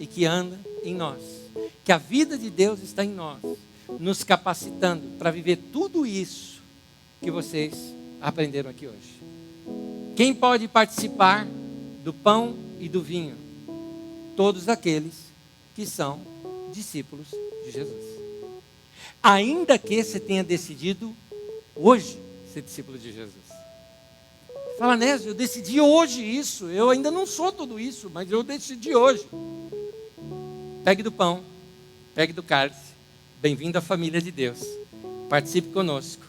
e que anda em nós. Que a vida de Deus está em nós, nos capacitando para viver tudo isso que vocês aprenderam aqui hoje. Quem pode participar do pão e do vinho? Todos aqueles que são discípulos de Jesus. Ainda que você tenha decidido hoje ser discípulo de Jesus. Fala, Nésio, eu decidi hoje isso. Eu ainda não sou tudo isso, mas eu decidi hoje. Pegue do pão, pegue do cálice. Bem-vindo à família de Deus. Participe conosco.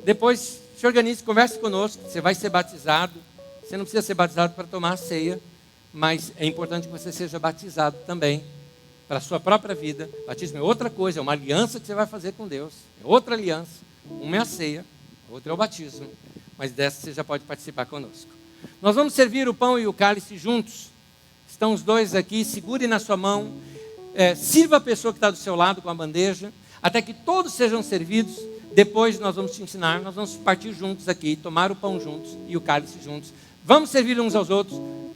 Depois se organize, converse conosco. Você vai ser batizado. Você não precisa ser batizado para tomar a ceia, mas é importante que você seja batizado também para a sua própria vida. Batismo é outra coisa, é uma aliança que você vai fazer com Deus. É outra aliança. Uma é a ceia, outra é o batismo. Mas dessa você já pode participar conosco. Nós vamos servir o pão e o cálice juntos. Estão os dois aqui, segure na sua mão. sirva a pessoa que está do seu lado com a bandeja, até que todos sejam servidos. Depois nós vamos te ensinar, nós vamos partir juntos aqui, tomar o pão juntos e o cálice juntos. Vamos servir uns aos outros.